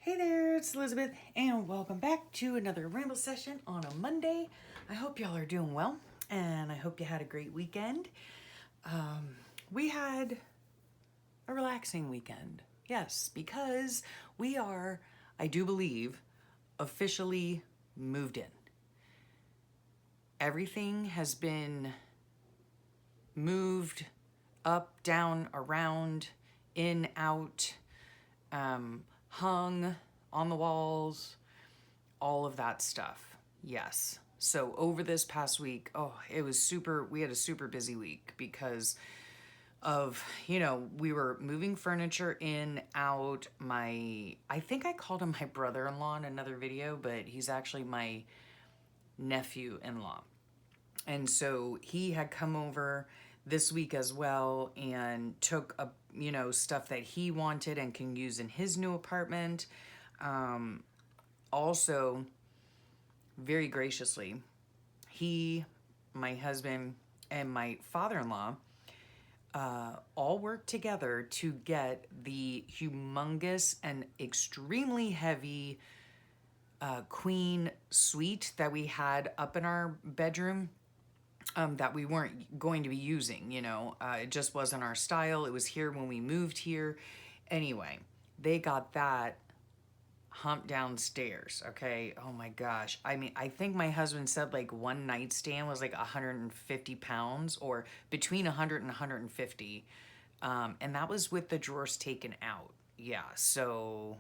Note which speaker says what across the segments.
Speaker 1: Hey there, it's Elizabeth, and welcome back to another Ramble session on a Monday. I hope y'all are doing well, and I hope you had a great weekend. We had a relaxing weekend, yes, because we are, I do believe, officially moved in. Everything has been moved up, down, around, in, out, hung on the walls, all of that stuff. Yes. So over this past week, we had a super busy week because of, we were moving furniture in, out. I think I called him my brother-in-law in another video, but he's actually my nephew-in-law. And so he had come over this week as well and took stuff that he wanted and can use in his new apartment. Also, very graciously, he, my husband, and my father-in-law all worked together to get the humongous and extremely heavy queen suite that we had up in our bedroom that we weren't going to be using, it just wasn't our style. It was here when we moved here. Anyway, they got that hump downstairs, okay? Oh my gosh. I mean, I think my husband said like one nightstand was like 150 pounds or between 100 and 150. And that was with the drawers taken out. Yeah, so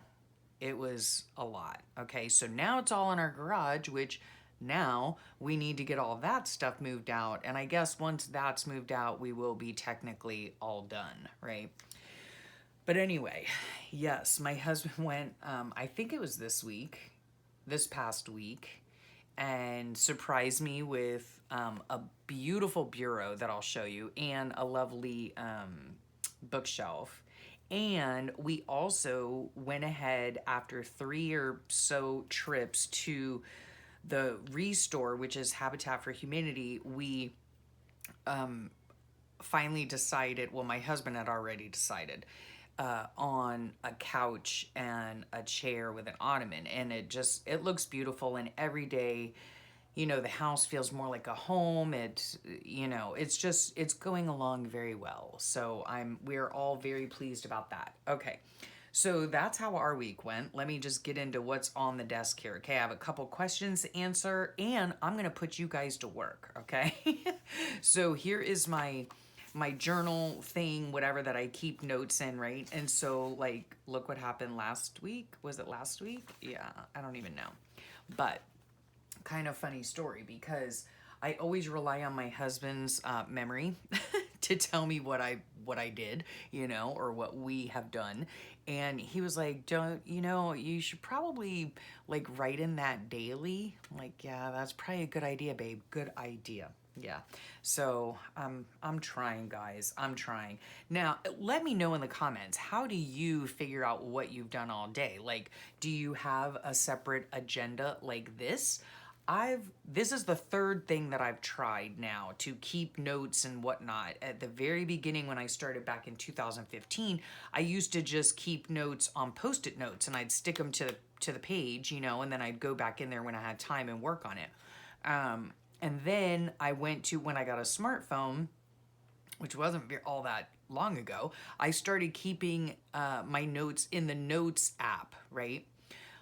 Speaker 1: it was a lot. Okay, so now it's all in our garage, which now we need to get all that stuff moved out. And I guess once that's moved out, we will be technically all done, right? But anyway, yes, my husband went, I think it was this past week, and surprised me with a beautiful bureau that I'll show you and a lovely bookshelf. And we also went ahead after 3 or so trips to the Restore, which is Habitat for Humanity. We finally decided, well, my husband had already decided, on a couch and a chair with an ottoman, and it looks beautiful. And every day, the house feels more like a home. It's going along very well. So we're all very pleased about that. Okay. So that's how our week went. Let me just get into what's on the desk here. Okay, I have a couple questions to answer, and I'm gonna put you guys to work, okay? So here is my journal thing, whatever, that I keep notes in, right? And so, like, look what happened last week. Was it last week? Yeah, I don't even know. But kind of funny story, because I always rely on my husband's memory to tell me what I did, or what we have done. And he was like, you should probably like write in that daily. I'm like, yeah, that's probably a good idea, babe. Good idea. Yeah. So I'm trying, guys. I'm trying. Now, let me know in the comments, how do you figure out what you've done all day? Like, do you have a separate agenda like this? This is the third thing that I've tried now to keep notes and whatnot. At the very beginning, when I started back in 2015, I used to just keep notes on Post-it notes, and I'd stick them to the page, and then I'd go back in there when I had time and work on it. And then I went to, when I got a smartphone, which wasn't all that long ago, I started keeping my notes in the Notes app, right?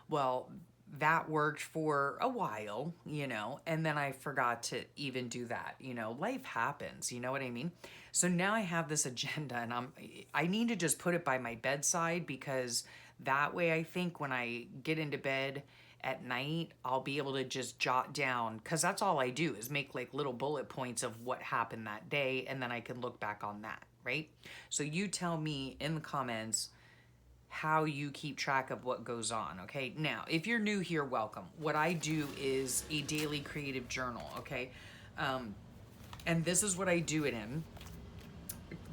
Speaker 1: Well, that worked for a while, and then I forgot to even do that. Life happens, you know what I mean? So now I have this agenda, and I need to just put it by my bedside, because that way I think when I get into bed at night, I'll be able to just jot down, because that's all I do is make like little bullet points of what happened that day, and then I can look back on that, right? So you tell me in the comments how you keep track of what goes on, okay? Now, if you're new here, welcome. What I do is a daily creative journal, okay? And this is what I do it in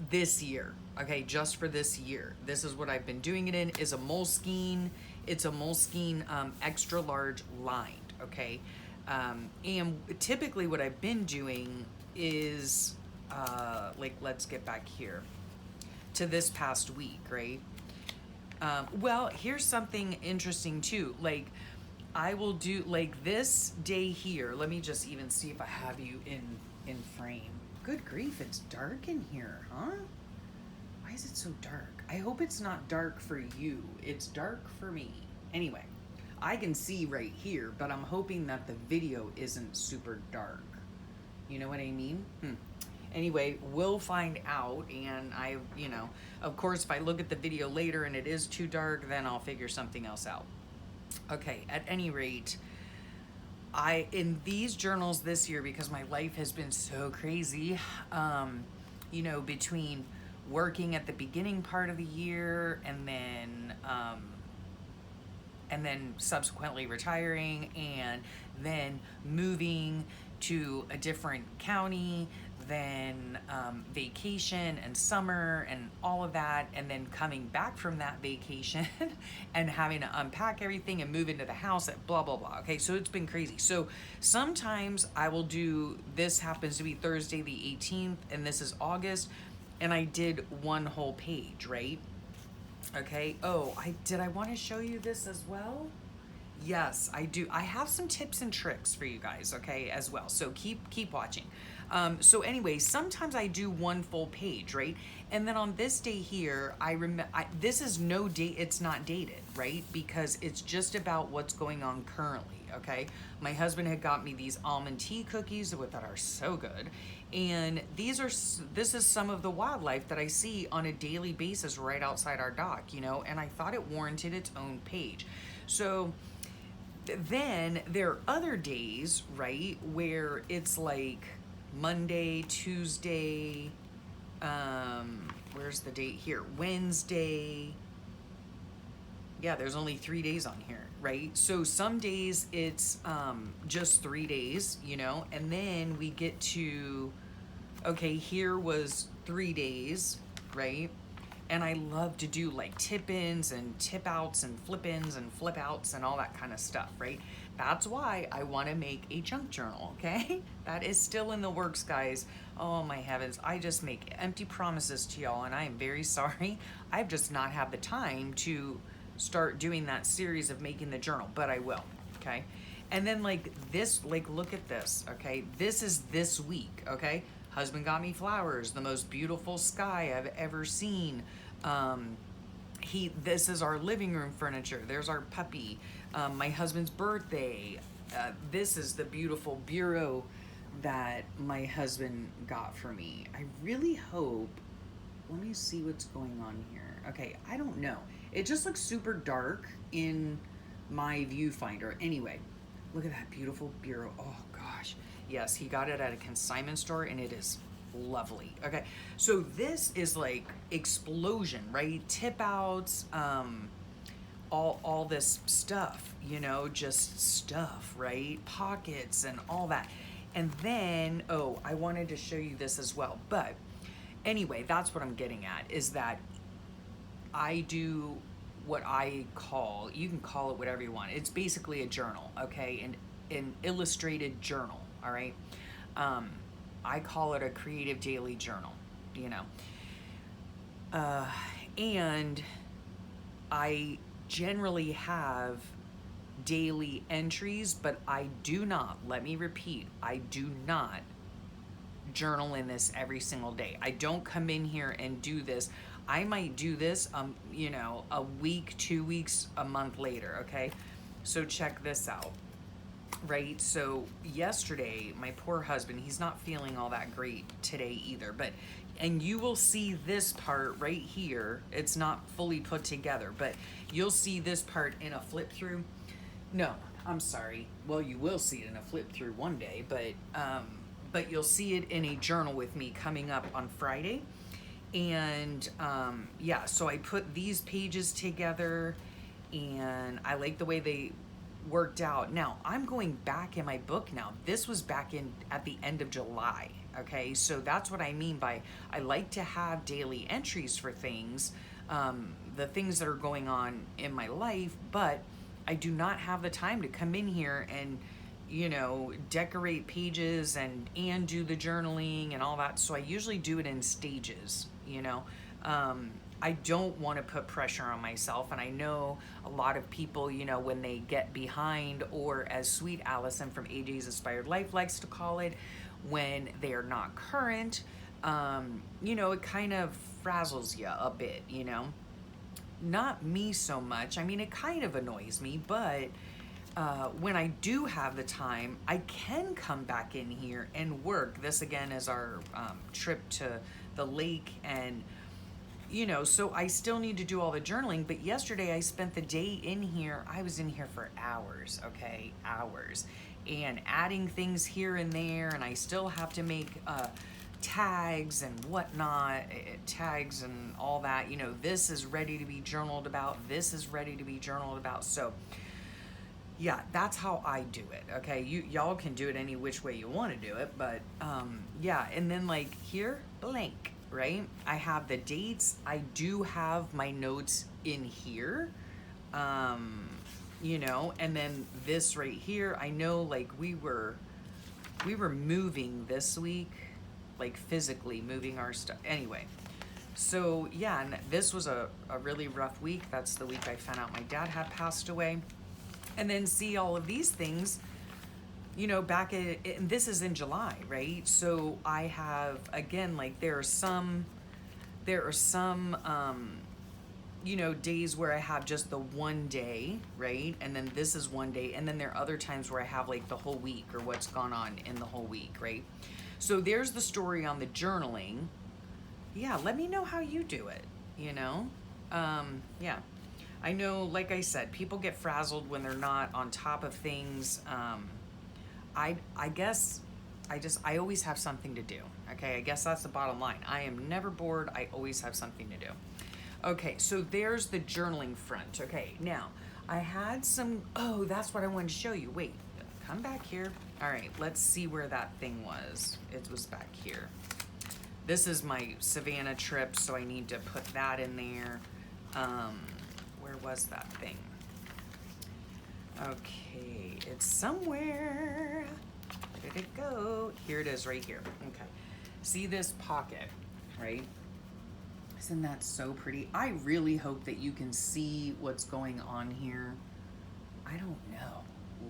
Speaker 1: this year, okay? Just for this year. This is what I've been doing it in, is a Moleskine. It's a Moleskine extra large lined, okay? And typically what I've been doing is, like, let's get back here to this past week, right? Well, here's something interesting too. Like, I will do like this day here. Let me just even see if I have you in frame. Good grief, it's dark in here, huh? Why is it so dark? I hope it's not dark for you. It's dark for me. Anyway, I can see right here, but I'm hoping that the video isn't super dark. You know what I mean? Anyway, we'll find out, and of course, if I look at the video later and it is too dark, then I'll figure something else out. Okay, at any rate, in these journals this year, because my life has been so crazy, between working at the beginning part of the year and then subsequently retiring, and then moving to a different county, then vacation and summer and all of that, and then coming back from that vacation and having to unpack everything and move into the house at blah, blah, blah. Okay, so it's been crazy. So sometimes I will do, this happens to be Thursday the 18th, and this is August, and I did one whole page, right? Okay, did I want to show you this as well? Yes, I do. I have some tips and tricks for you guys, okay, as well. So keep watching. So anyway, sometimes I do one full page, right? And then on this day here, this is no date, it's not dated, right? Because it's just about what's going on currently, okay? My husband had got me these almond tea cookies that are so good. And this is some of the wildlife that I see on a daily basis right outside our dock, and I thought it warranted its own page. So then there are other days, right, where it's like Monday, Tuesday, where's the date here? Wednesday. Yeah, there's only 3 days on here, right? So some days it's just 3 days, and then we get to, okay, here was 3 days, right? And I love to do like tip-ins and tip-outs and flip-ins and flip-outs and all that kind of stuff, right? That's why I want to make a junk journal, okay? That is still in the works, guys. Oh my heavens, I just make empty promises to y'all, and I am very sorry. I've just not had the time to start doing that series of making the journal, but I will, okay? And then like this, like look at this, okay? This is this week, okay? Husband got me flowers, the most beautiful sky I've ever seen. This is our living room furniture. There's our puppy. My husband's birthday. This is the beautiful bureau that my husband got for me. I really hope, let me see what's going on here. Okay, I don't know. It just looks super dark in my viewfinder. Anyway, look at that beautiful bureau. Oh gosh. Yes, he got it at a consignment store, and it is lovely. Okay, so this is like explosion, right? Tip outs, all this stuff, just stuff, right? Pockets and all that. And then, I wanted to show you this as well. But anyway, that's what I'm getting at, is that I do what I call, you can call it whatever you want. It's basically a journal, okay? An illustrated journal, all right? I call it a creative daily journal, and I generally have daily entries, but I do not, let me repeat, I do not journal in this every single day. I don't come in here and do this. I might do this, a week, 2 weeks, a month later, okay? So check this out. Right, so yesterday, my poor husband, he's not feeling all that great today either, and you will see this part right here. It's not fully put together, but you'll see this part in a flip through. No, I'm sorry. Well, you will see it in a flip through one day, but you'll see it in a journal with me coming up on Friday. And yeah, so I put these pages together, and I like the way they worked out. Now I'm going back in my book now. This was back at the end of July, okay? So that's what I mean by I like to have daily entries for things, the things that are going on in my life, but I do not have the time to come in here and decorate pages and do the journaling and all that. So I usually do it in stages, I don't want to put pressure on myself. And I know a lot of people, you know, when they get behind, or as Sweet Allison from AJ's Inspired Life likes to call it, when they're not current, you know, it kind of frazzles you a bit, you know. Not me so much. I mean, it kind of annoys me, but when I do have the time, I can come back in here and work. This again is our trip to the lake, and you know, so I still need to do all the journaling. But yesterday I spent the day in here. I was in here for hours, okay, hours, and adding things here and there, and I still have to make tags and whatnot, tags and all that. You know, this is ready to be journaled about. This is ready to be journaled about. So yeah, that's how I do it. Okay, y'all can do it any which way you want to do it, but yeah. And then like here, blank, right? I have the dates. I do have my notes in here, you know, and then this right here. I know like we were moving this week, like physically moving our stuff. Anyway, so yeah, and this was a really rough week. That's the week I found out my dad had passed away. And then see all of these things, you know, back at, and this is in July, right? So I have, again, like there are some, you know, days where I have just the one day, right? And then this is one day. And then there are other times where I have like the whole week, or what's gone on in the whole week, right? So there's the story on the journaling. Yeah, let me know how you do it, you know? Yeah. I know, like I said, people get frazzled when they're not on top of things. I guess I always have something to do. Okay, I guess that's the bottom line. I am never bored. I always have something to do. Okay, so there's the journaling front. Okay, now I had some, oh, that's what I wanted to show you. Wait, come back here. All right, let's see where that thing was. It was back here. This is my Savannah trip, so I need to put that in there. Where was that thing? Okay, it's somewhere. Where did it go? Here it is, right here. Okay. See this pocket, right? Isn't that so pretty? I really hope that you can see what's going on here. I don't know.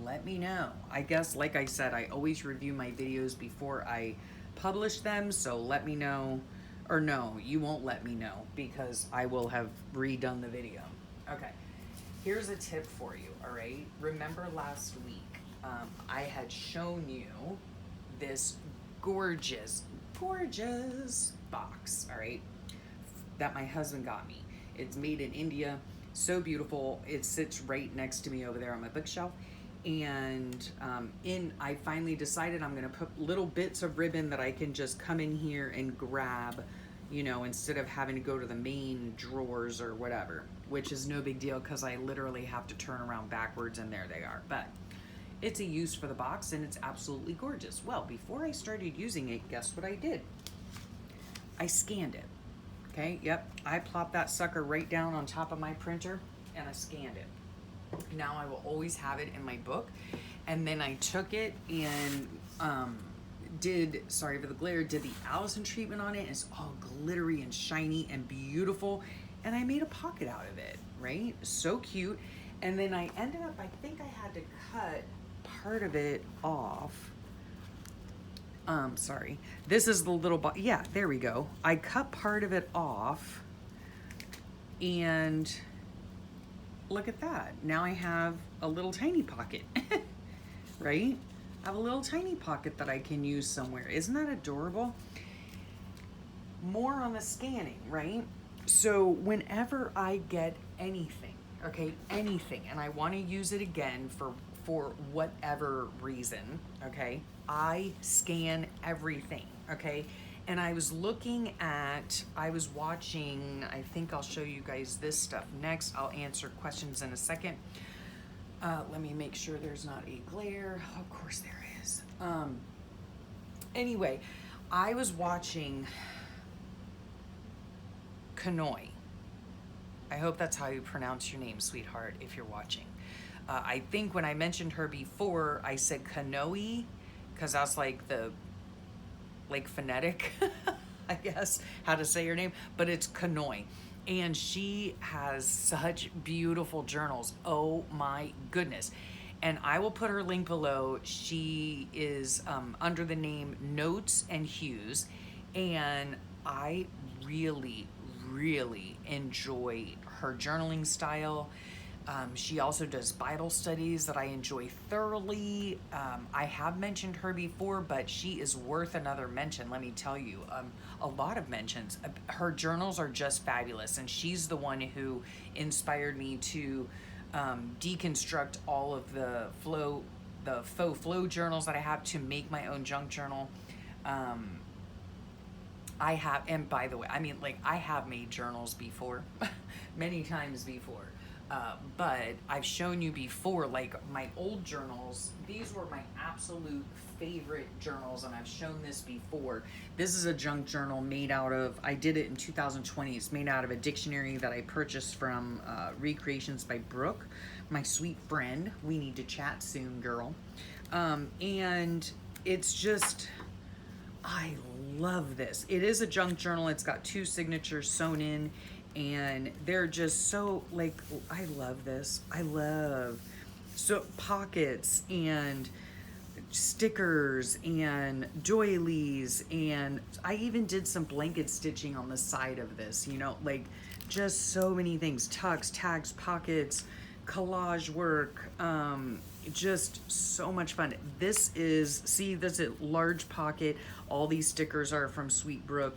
Speaker 1: Let me know. I guess, like I said, I always review my videos before I publish them, so let me know. Or no, you won't let me know, because I will have redone the video. Okay, here's a tip for you, all right? Remember last week, I had shown you this gorgeous, gorgeous box, all right, that my husband got me. It's made in India, so beautiful. It sits right next to me over there on my bookshelf. And I finally decided I'm gonna put little bits of ribbon that I can just come in here and grab, you know, instead of having to go to the main drawers or whatever, which is no big deal because I literally have to turn around backwards and there they are. But it's a use for the box and it's absolutely gorgeous. Well, before I started using it, guess what I did? I scanned it. Okay, yep, I plopped that sucker right down on top of my printer and I scanned it. Now I will always have it in my book. And then I took it and did, sorry for the glare, did the Allison treatment on it. It's all glittery and shiny and beautiful. And I made a pocket out of it, right? So cute. And then I ended up, I think I had to cut part of it off. Sorry. This is the little, yeah, there we go. I cut part of it off and look at that. Now I have a little tiny pocket, right? I have a little tiny pocket that I can use somewhere. Isn't that adorable? More on the scanning, right? So whenever I get anything, okay, anything, and I want to use it again for whatever reason, okay, I scan everything, okay? And I was watching, I think I'll show you guys this stuff next. I'll answer questions in a second. Let me make sure there's not a glare. Of course there is. Anyway, I was watching Kanoi. I hope that's how you pronounce your name, sweetheart, if you're watching. I think when I mentioned her before, I said Kanoi, because that's like the phonetic, I guess, how to say your name, but it's Kanoi. And she has such beautiful journals. Oh my goodness. And I will put her link below. She is under the name Notes and Hues. And I really, really enjoy her journaling style. She also does Bible studies that I enjoy thoroughly. I have mentioned her before, but she is worth another mention, let me tell you. A lot of mentions. Her journals are just fabulous, and she's the one who inspired me to deconstruct all of the faux flow journals that I have to make my own junk journal. I have, and by the way, I mean, like, I have made journals before, many times before. But I've shown you before, like, my old journals, these were my absolute favorite journals, and I've shown this before. This is a junk journal made out of, I did it in 2020. It's made out of a dictionary that I purchased from Recreations by Brooke, my sweet friend. We need to chat soon, girl. And it's just, I love this. It is a junk journal. It's got 2 signatures sewn in, and they're just so, like, I love this. I love so pockets and stickers and doilies, and I even did some blanket stitching on the side of this, you know, like, just so many things. Tucks, tags, pockets, collage work, just so much fun. This is, see, this is a large pocket. All these stickers are from Sweet Brook.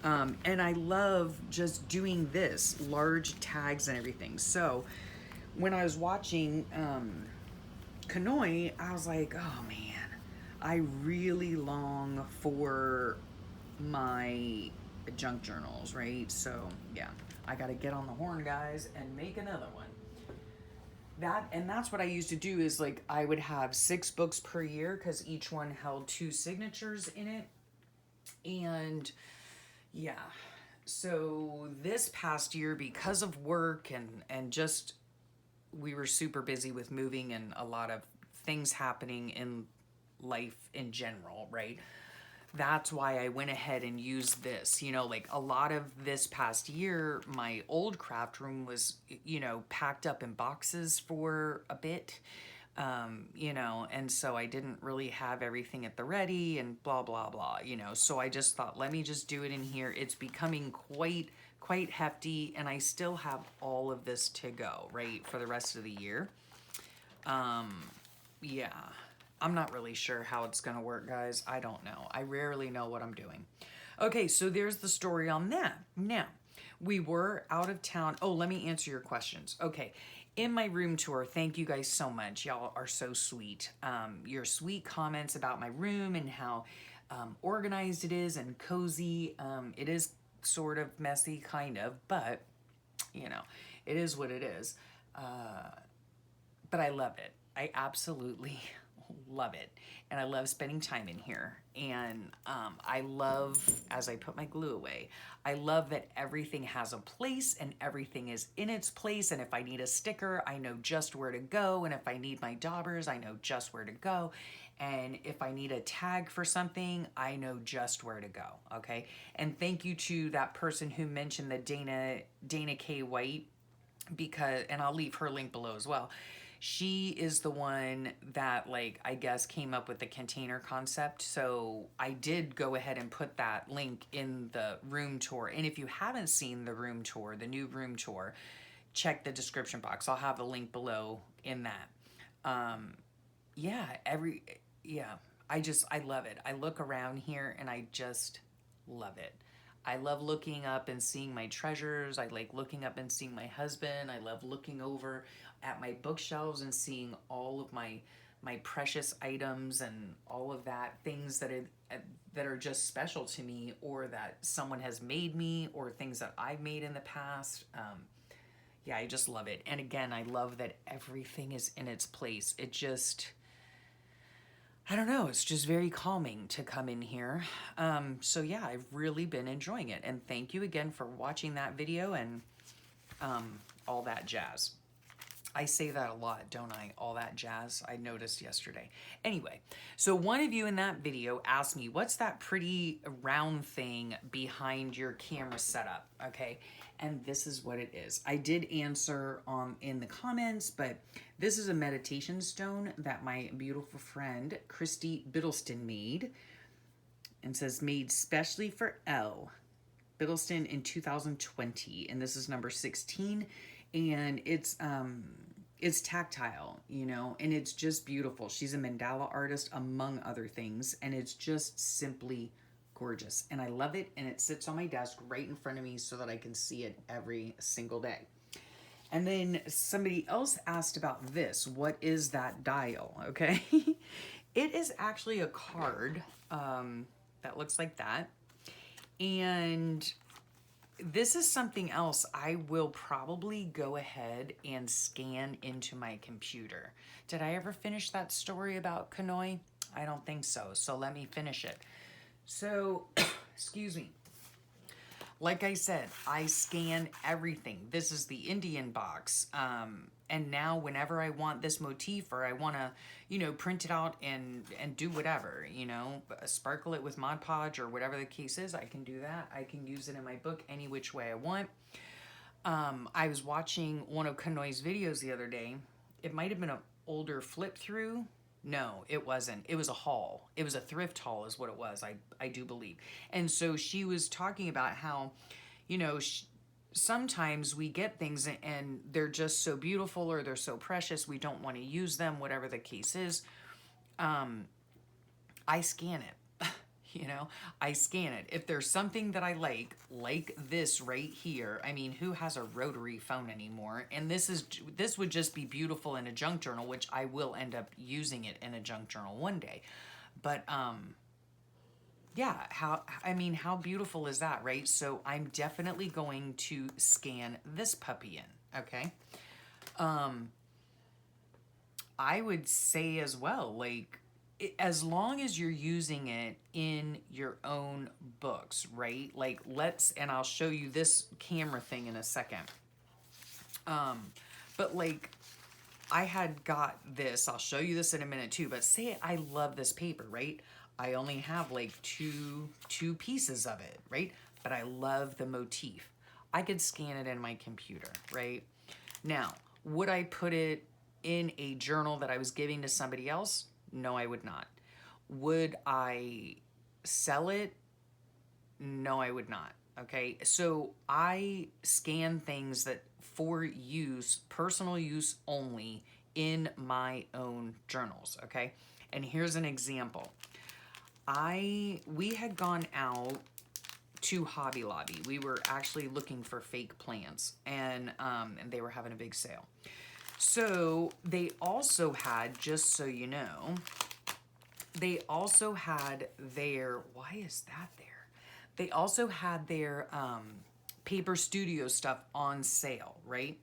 Speaker 1: And I love just doing this, large tags and everything. So when I was watching Kanoi, I was like, oh man, I really long for my junk journals, right? So yeah, I gotta get on the horn, guys, and make another one. That's what I used to do, is like I would have 6 books per year because each one held 2 signatures in it. And yeah, so this past year, because of work and just we were super busy with moving and a lot of things happening in life in general, right? That's why I went ahead and used this. You know, like a lot of this past year, my old craft room was, you know, packed up in boxes for a bit, you know, and so I didn't really have everything at the ready and blah, blah, blah, you know. So I just thought, let me just do it in here. It's becoming quite hefty, and I still have all of this to go, right, for the rest of the year. Yeah. I'm not really sure how it's gonna work, guys. I don't know. I rarely know what I'm doing. Okay, so there's the story on that. Now, we were out of town. Oh, let me answer your questions. Okay, in my room tour, thank you guys so much. Y'all are so sweet. Your sweet comments about my room and how organized it is and cozy. It is sort of messy, kind of, but, you know, it is what it is. But I love it. I absolutely love it, and I love spending time in here. And I love, as I put my glue away, I love that everything has a place and everything is in its place. And if I need a sticker, I know just where to go. And if I need my daubers, I know just where to go. And if I need a tag for something, I know just where to go. Okay. And thank you to that person who mentioned the Dana K. White, because, and I'll leave her link below as well. She is the one that, like, I guess came up with the container concept. So I did go ahead and put that link in the room tour. And if you haven't seen the room tour, the new room tour, check the description box. I'll have a link below in that. Yeah, I love it. I look around here and I just love it. I love looking up and seeing my treasures. I like looking up and seeing my husband. I love looking over at my bookshelves and seeing all of my precious items and all of that, things that are just special to me, or that someone has made me, or things that I've made in the past. Yeah, I just love it. And again, I love that everything is in its place. It just, I don't know, it's just very calming to come in here. So yeah, I've really been enjoying it. And thank you again for watching that video and all that jazz. I say that a lot, don't I? All that jazz I noticed yesterday. Anyway, so one of you in that video asked me, what's that pretty round thing behind your camera setup? Okay, and this is what it is. I did answer in the comments, but this is a meditation stone that my beautiful friend Christy Biddleston made, and says made specially for Elle Biddleston in 2020, and this is number 16, and it's tactile, you know, and it's just beautiful. She's a mandala artist among other things, and it's just simply gorgeous, and I love it, and it sits on my desk right in front of me so that I can see it every single day. And then somebody else asked about this. What is that dial? Okay. It is actually a card that looks like that. And this is something else I will probably go ahead and scan into my computer. Did I ever finish that story about Kanoi? I don't think so. So let me finish it. So, excuse me. Like I said, I scan everything. This is the Indian box. And now whenever I want this motif, or I want to, you know, print it out and do whatever, you know, sparkle it with Mod Podge or whatever the case is, I can do that. I can use it in my book any which way I want. I was watching one of Kanoi's videos the other day. It might have been an older flip through. No, it wasn't. It was a haul. It was a thrift haul is what it was, I do believe. And so she was talking about how, you know, sometimes we get things and they're just so beautiful or they're so precious, we don't want to use them, whatever the case is. I scan it. You know, I scan it. If there's something that I like this right here, I mean, who has a rotary phone anymore? And this would just be beautiful in a junk journal, which I will end up using it in a junk journal one day. But yeah, how beautiful is that, right? So I'm definitely going to scan this puppy in, okay? I would say as well, like, as long as you're using it in your own books, right? Like, and I'll show you this camera thing in a second. But like, I had got this, I'll show you this in a minute too, but say I love this paper, right? I only have like two pieces of it, right? But I love the motif. I could scan it in my computer, right? Now, would I put it in a journal that I was giving to somebody else? No, I would not. Would I sell it? No, I would not. Okay, so I scan things that for use, personal use only, in my own journals, okay? And here's an example. We had gone out to Hobby Lobby. We were actually looking for fake plants, and they were having a big sale. So they also had, just so you know, they also had their, why is that there? They also had their Paper Studio stuff on sale, right?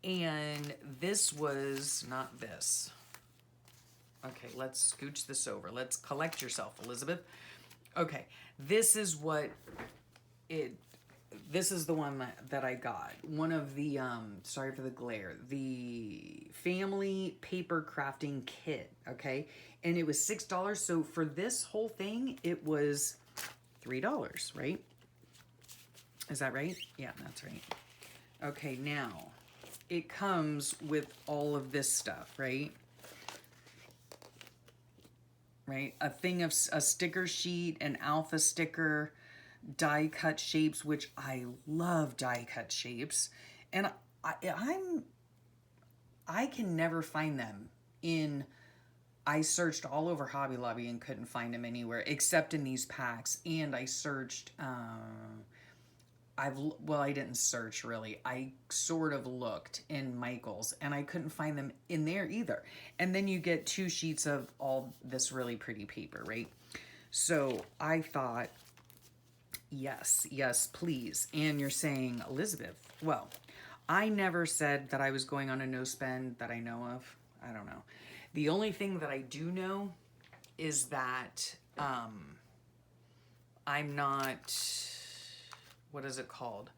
Speaker 1: And this was not this. Okay, let's scooch this over. Let's collect yourself, Elizabeth. Okay, this is what this is the one that I got. One of the, sorry for the glare, the family paper crafting kit, okay? And it was $6. So for this whole thing, it was $3, right? Is that right? Yeah, that's right. Okay, now it comes with all of this stuff, right? Right? A sticker sheet, an alpha sticker, die cut shapes, which I love die cut shapes. And I can never find them I searched all over Hobby Lobby and couldn't find them anywhere except in these packs. And I searched, I didn't search really. I sort of looked in Michael's and I couldn't find them in there either. And then you get 2 sheets of all this really pretty paper, right? So I thought, yes, please. And you're saying, Elizabeth, well, I never said that I was going on a no spend that I know of. I don't know. The only thing that I do know is that I'm not, what is it called?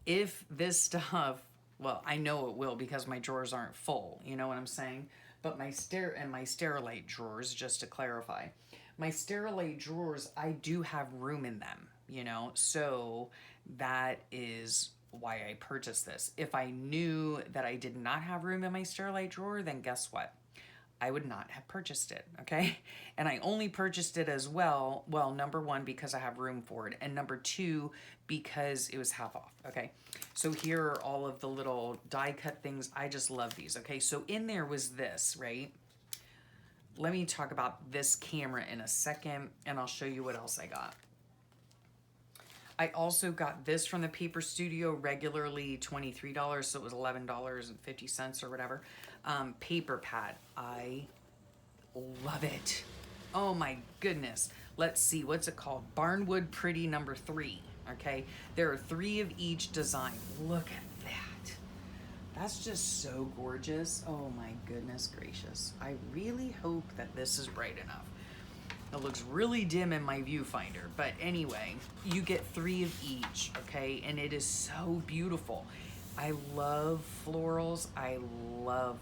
Speaker 1: If this stuff Well, I know it will because my drawers aren't full. You know what I'm saying? But my Sterilite drawers, just to clarify, my Sterilite drawers, I do have room in them, you know? So that is why I purchased this. If I knew that I did not have room in my Sterilite drawer, then guess what? I would not have purchased it, okay? And I only purchased it as well, number one, because I have room for it, and number two, because it was half off, okay? So here are all of the little die cut things. I just love these, okay? So in there was this, right? Let me talk about this camera in a second, and I'll show you what else I got. I also got this from the Paper Studio, regularly $23, so it was $11.50 or whatever. Paper pad. I love it. Oh my goodness. Let's see, what's it called? Barnwood Pretty number 3, okay? There are 3 of each design. Look at that. That's just so gorgeous. Oh my goodness gracious. I really hope that this is bright enough. It looks really dim in my viewfinder, but anyway, you get 3 of each, okay? And it is so beautiful. I love florals. I love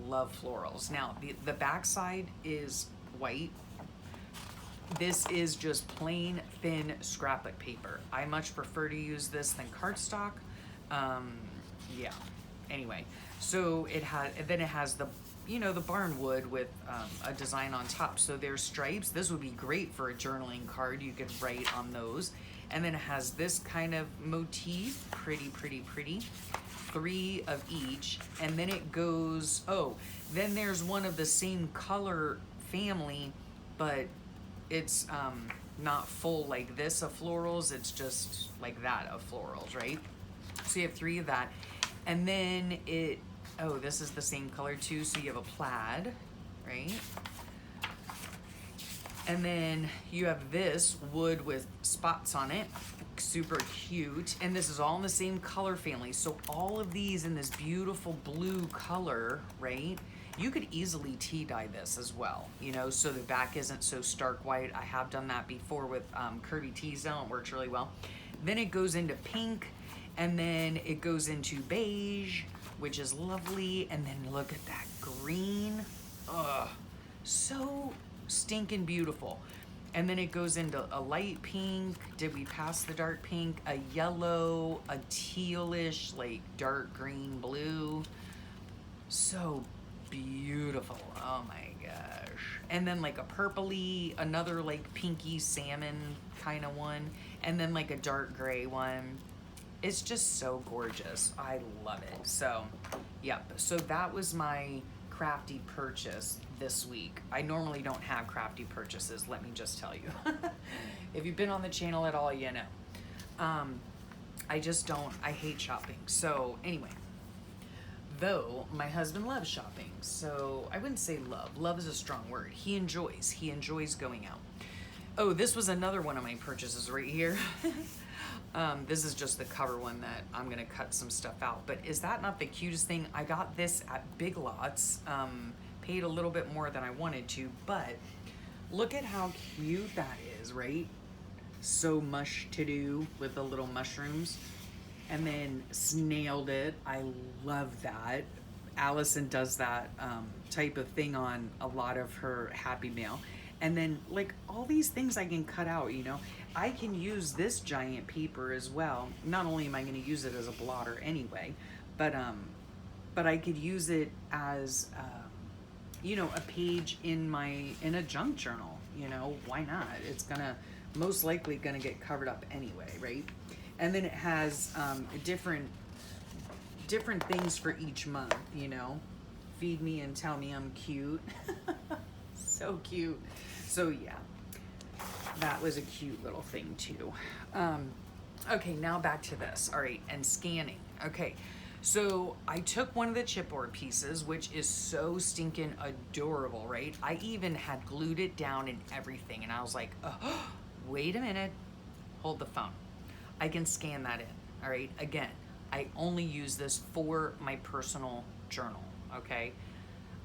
Speaker 1: florals. Now, the backside is white. This is just plain thin scrapbook paper. I much prefer to use this than cardstock. Yeah. Anyway, so it has the, you know, the barnwood with a design on top. So there's stripes. This would be great for a journaling card. You could write on those. And then it has this kind of motif. Pretty, pretty, pretty. 3 of each. And then it goes, oh, then there's one of the same color family, but it's not full like this of florals. It's just like that of florals, right? So you have 3 of that. And then it, oh, this is the same color too. So you have a plaid, right? And then you have this wood with spots on it. Super cute. And this is all in the same color family. So all of these in this beautiful blue color, right? You could easily tea dye this as well, you know, so the back isn't so stark white. I have done that before with Kirby T-Zone. It works really well. Then it goes into pink, and then it goes into beige, which is lovely. And then look at that green. Ugh, so stinking beautiful. And then it goes into a light pink. Did we pass the dark pink? A yellow, a tealish, like dark green blue. So beautiful. Oh my gosh. And then like a purpley, another like pinky salmon kind of one. And then like a dark gray one. It's just so gorgeous. I love it. So, yep. So that was my crafty purchase this week. I normally don't have crafty purchases, let me just tell you. If you've been on the channel at all, you know. I just don't, I hate shopping. So anyway, though my husband loves shopping, so I wouldn't say love. Love is a strong word. He enjoys going out. Oh, this was another one of my purchases right here. This is just the cover one that I'm gonna cut some stuff out, but is that not the cutest thing? I got this at Big Lots, paid a little bit more than I wanted to, but look at how cute that is, right? So much to do with the little mushrooms. And then snailed it. I love that. Allison does that type of thing on a lot of her Happy Mail. And then like all these things I can cut out, you know. I can use this giant paper as well. Not only am I going to use it as a blotter anyway, but I could use it as you know, a page in a junk journal, you know. Why not? It's most likely gonna get covered up anyway, right? And then it has different things for each month, you know. Feed me and tell me I'm cute. So cute. So yeah, that was a cute little thing too. Okay, now back to this. All right, and scanning. Okay, so I took one of the chipboard pieces, which is so stinking adorable, right? I even had glued it down and everything, and I was like, oh, wait a minute, hold the phone. I can scan that in, all right? Again, I only use this for my personal journal, okay?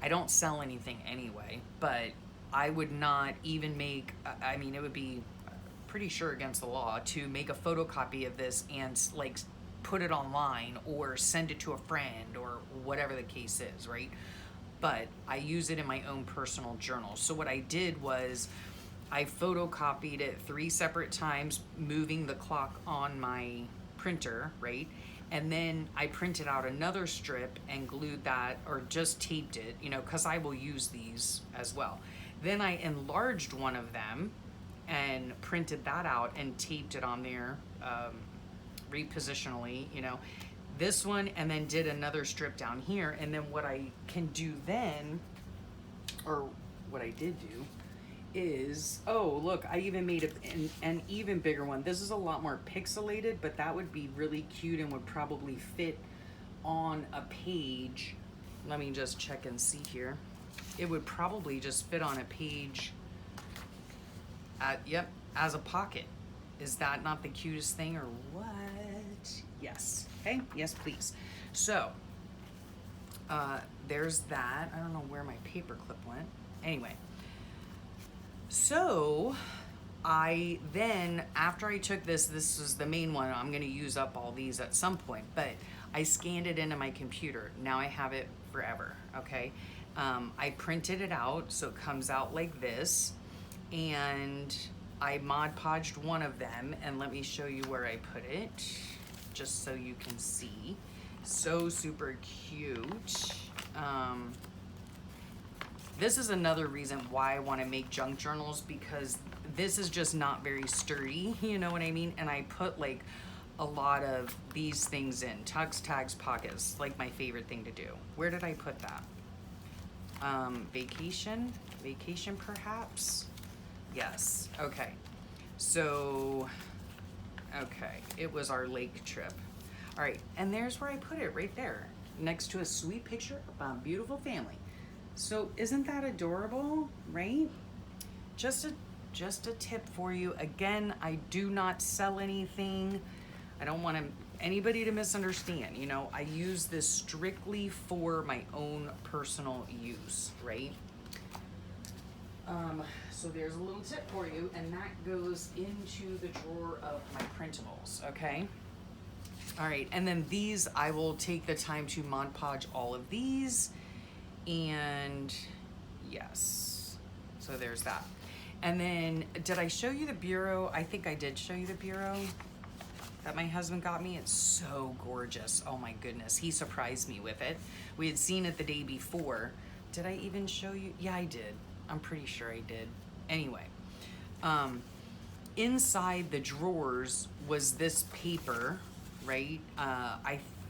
Speaker 1: I don't sell anything anyway, but I would not even make, I mean, it would be pretty sure against the law to make a photocopy of this and like put it online or send it to a friend or whatever the case is, right? But I use it in my own personal journal. So what I did was I photocopied it 3 separate times, moving the clock on my printer, right? And then I printed out another strip and glued that, or just taped it, you know, because I will use these as well. Then I enlarged one of them and printed that out and taped it on there, repositionally, you know, this one, and then did another strip down here. And then what I can do then, or what I did do, is, oh look, I even made an even bigger one. This is a lot more pixelated, but that would be really cute and would probably fit on a page. Let me just check and see here. It would probably just fit on a page yep, as a pocket. Is that not the cutest thing or what? Yes. Okay, yes please. So there's that. I don't know where my paper clip went. Anyway, so I then, after I took this was the main one. I'm gonna use up all these at some point, but I scanned it into my computer. Now I have it forever, okay? I printed it out, so it comes out like this, and I Mod Podged one of them, and let me show you where I put it, just so you can see. So super cute. This is another reason why I want to make junk journals, because this is just not very sturdy, you know what I mean? And I put like a lot of these things in, tucks, tags, pockets, like my favorite thing to do. Where did I put that? Vacation perhaps? Yes, okay. So, okay, it was our lake trip. All right, and there's where I put it, right there, next to a sweet picture of a beautiful family. So isn't that adorable, right? Just a tip for you. Again, I do not sell anything. I don't want anybody to misunderstand. You know, I use this strictly for my own personal use, right? So there's a little tip for you, and that goes into the drawer of my printables, okay? All right, and then these, I will take the time to Mod Podge all of these, and yes, so there's that. And then, did I show you the bureau? I think I did show you the bureau that my husband got me. It's so gorgeous. Oh my goodness, he surprised me with it. We had seen it the day before. Did I even show you? Yeah, I did. I'm pretty sure I did. Anyway, inside the drawers was this paper, right?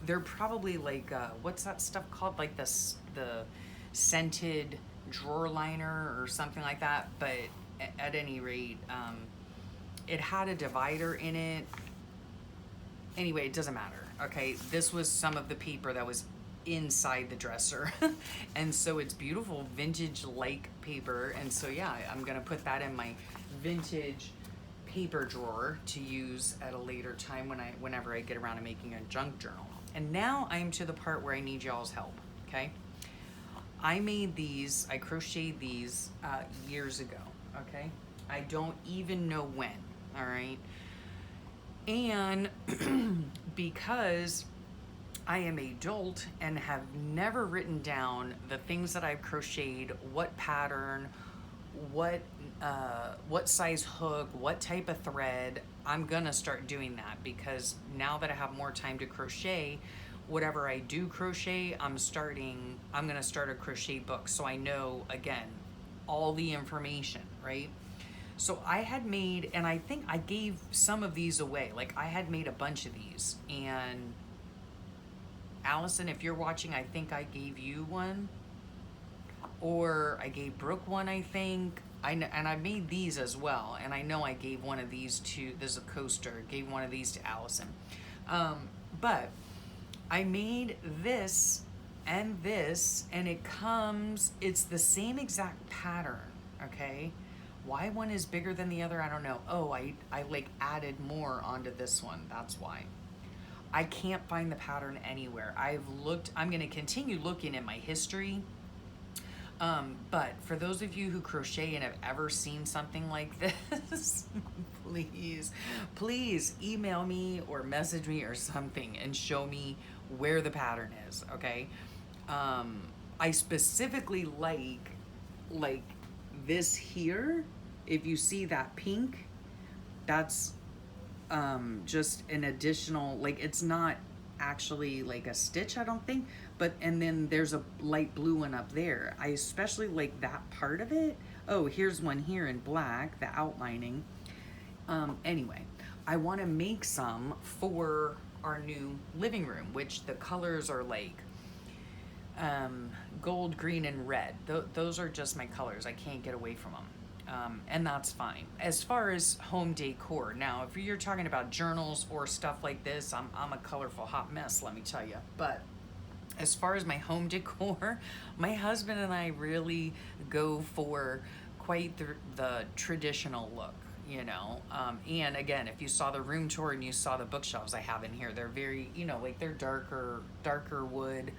Speaker 1: They're probably like, what's that stuff called? Like the scented drawer liner or something like that. But at any rate, it had a divider in it. Anyway, it doesn't matter. Okay, this was some of the paper that was inside the dresser. And so it's beautiful vintage like paper. And so yeah, I'm gonna put that in my vintage paper drawer to use at a later time whenever I get around to making a junk journal. And now I'm to the part where I need y'all's help, okay? I made these, I crocheted these years ago, okay? I don't even know when, all right? And because I am an adult and have never written down the things that I've crocheted, what pattern, what size hook, what type of thread, I'm gonna start doing that, because now that I have more time to crochet, whatever I do crochet, I'm gonna start a crochet book, so I know, again, all the information, right? So I had made, and I think I gave some of these away, like I had made a bunch of these, and Allison, if you're watching, I think I gave you one, or I gave Brooke one, I think. And I made these as well, and I know I gave one of these to, this is a coaster, gave one of these to Allison. But I made this, and it's the same exact pattern, okay? Why one is bigger than the other, I don't know. Oh, I like added more onto this one, that's why. I can't find the pattern anywhere. I've looked, I'm gonna continue looking in my history But for those of you who crochet and have ever seen something like this, please email me or message me or something and show me where the pattern is, okay? I specifically like this here. If you see that pink, that's just an additional, like, it's not actually like a stitch, I don't think, but and then there's a light blue one up there. I especially like that part of it. Oh, here's one here in black, the outlining. Anyway, I want to make some for our new living room, which the colors are like gold, green, and red. Those are just my colors. I can't get away from them. And that's fine. As far as home decor, now, if you're talking about journals or stuff like this, I'm a colorful hot mess, let me tell you. But as far as my home decor, my husband and I really go for quite the traditional look, you know. And again, if you saw the room tour and you saw the bookshelves I have in here, they're very, you know, like they're darker wood.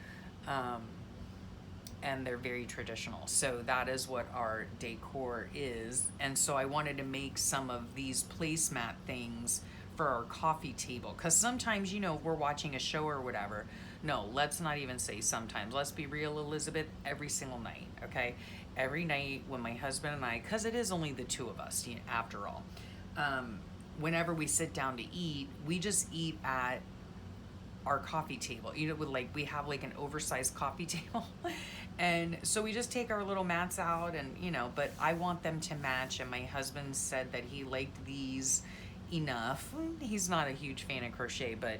Speaker 1: And they're very traditional. So that is what our decor is. And so I wanted to make some of these placemat things for our coffee table. Because sometimes, you know, we're watching a show or whatever. No, let's not even say sometimes. Let's be real, Elizabeth, every single night, okay? Every night when my husband and I, because it is only the two of us, you know, after all, whenever we sit down to eat, we just eat at our coffee table. You know, with like, we have like an oversized coffee table. And so we just take our little mats out and, you know, but I want them to match. And my husband said that he liked these enough. He's not a huge fan of crochet, but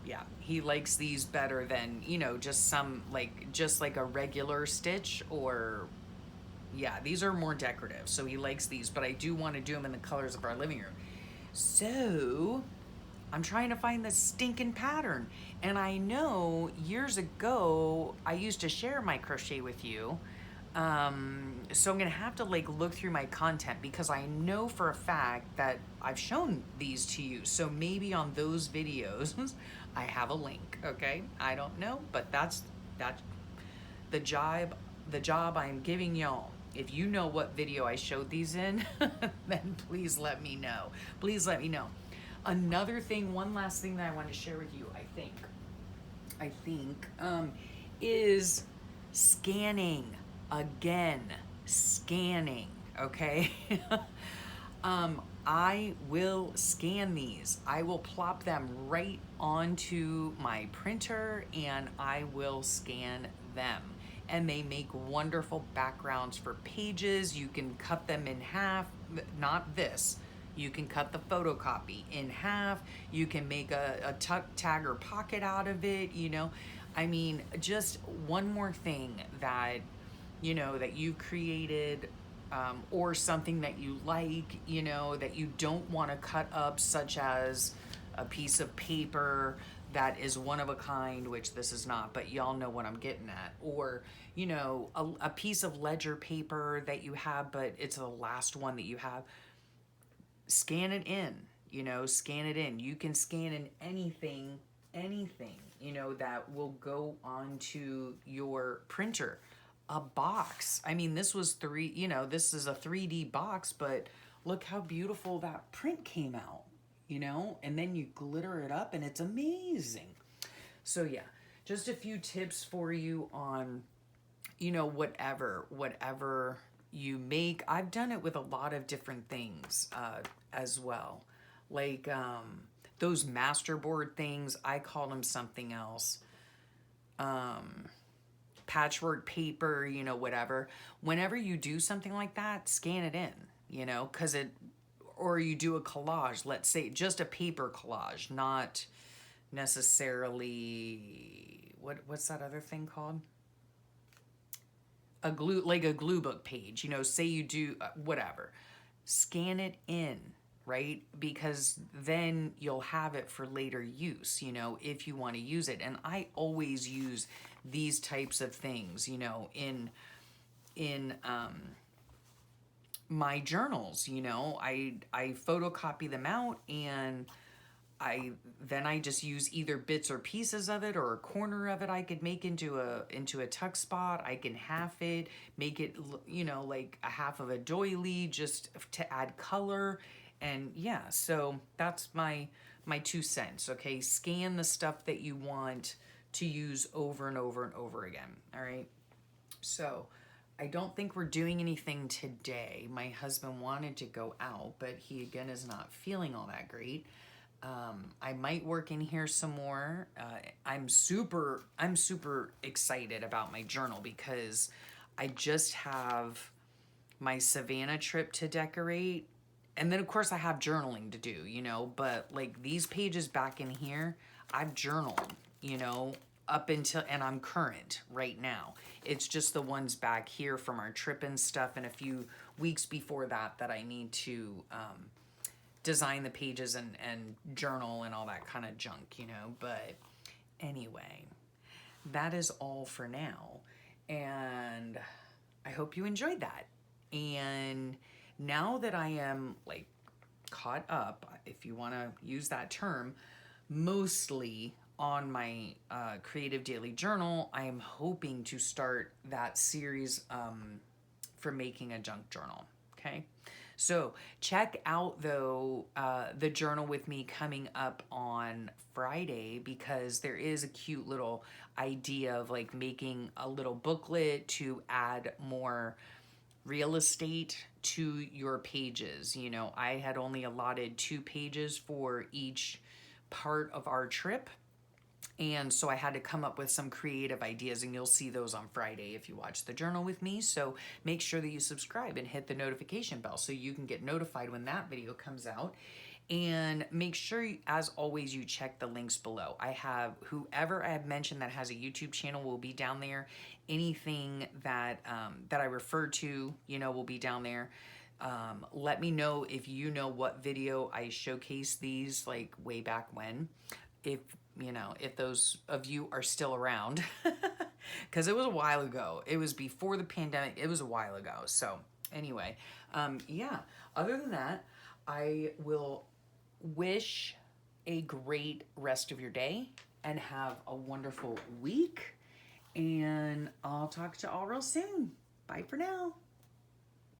Speaker 1: yeah, he likes these better than, you know, just like a regular stitch, or yeah, these are more decorative. So he likes these, but I do want to do them in the colors of our living room. So I'm trying to find the stinking pattern. And I know years ago, I used to share my crochet with you. So I'm gonna have to like look through my content, because I know for a fact that I've shown these to you. So maybe on those videos, I have a link, okay? I don't know, but that's the job I'm giving y'all. If you know what video I showed these in, then please let me know. Please let me know. Another thing, one last thing that I want to share with you, I think, is scanning. Again, scanning, okay? I will scan these. I will plop them right onto my printer and I will scan them. And they make wonderful backgrounds for pages. You can cut them in half, not this. You can cut the photocopy in half. You can make a tuck, tag, or pocket out of it, you know. I mean, just one more thing that, you know, that you created, or something that you like, you know, that you don't want to cut up, such as a piece of paper that is one of a kind, which this is not, but y'all know what I'm getting at. Or, you know, a piece of ledger paper that you have, but it's the last one that you have. Scan it in, you know, scan it in. You can scan in anything, you know, that will go onto your printer. A box. I mean, this was you know, this is a 3D box, but look how beautiful that print came out, you know, and then you glitter it up and it's amazing. So yeah, just a few tips for you on, you know, whatever you make. I've done it with a lot of different things as well. Like those masterboard things, I call them something else. Patchwork paper, you know, whatever. Whenever you do something like that, scan it in, you know, because or you do a collage, let's say just a paper collage, not necessarily, what's that other thing called? Like a glue book page, you know, say you do whatever, scan it in, right? Because then you'll have it for later use, you know, if you want to use it. And I always use these types of things, you know, in my journals, you know, I photocopy them out and then I just use either bits or pieces of it, or a corner of it I could make into a tuck spot. I can half it, make it, you know, like a half of a doily just to add color. And yeah, so that's my 2 cents. Okay, scan the stuff that you want to use over and over and over again. All right. So I don't think we're doing anything today. My husband wanted to go out, but he again is not feeling all that great. I might work in here some more. I'm super excited about my journal because I just have my Savannah trip to decorate. And then of course I have journaling to do, you know, but like these pages back in here, I've journaled, you know, up until, and I'm current right now. It's just the ones back here from our trip and stuff and a few weeks before that that I need to design the pages and journal and all that kind of junk, you know. But anyway, that is all for now. And I hope you enjoyed that. And now that I am like caught up, if you want to use that term, mostly on my creative daily journal, I am hoping to start that series for making a junk journal. Okay. So check out though the journal with me coming up on Friday, because there is a cute little idea of like making a little booklet to add more real estate to your pages. You know, I had only allotted 2 pages for each part of our trip. And so I had to come up with some creative ideas, and you'll see those on Friday if you watch the journal with me. So make sure that you subscribe and hit the notification bell so you can get notified when that video comes out. And make sure, as always, you check the links below. I have whoever I have mentioned that has a YouTube channel will be down there. Anything that that I refer to, you know, will be down there. Let me know if you know what video I showcased these like way back when. If you know, if those of you are still around, because it was a while ago. It was before the pandemic. It was a while ago. So anyway, yeah, other than that, I will wish a great rest of your day and have a wonderful week. And I'll talk to you all real soon. Bye for now.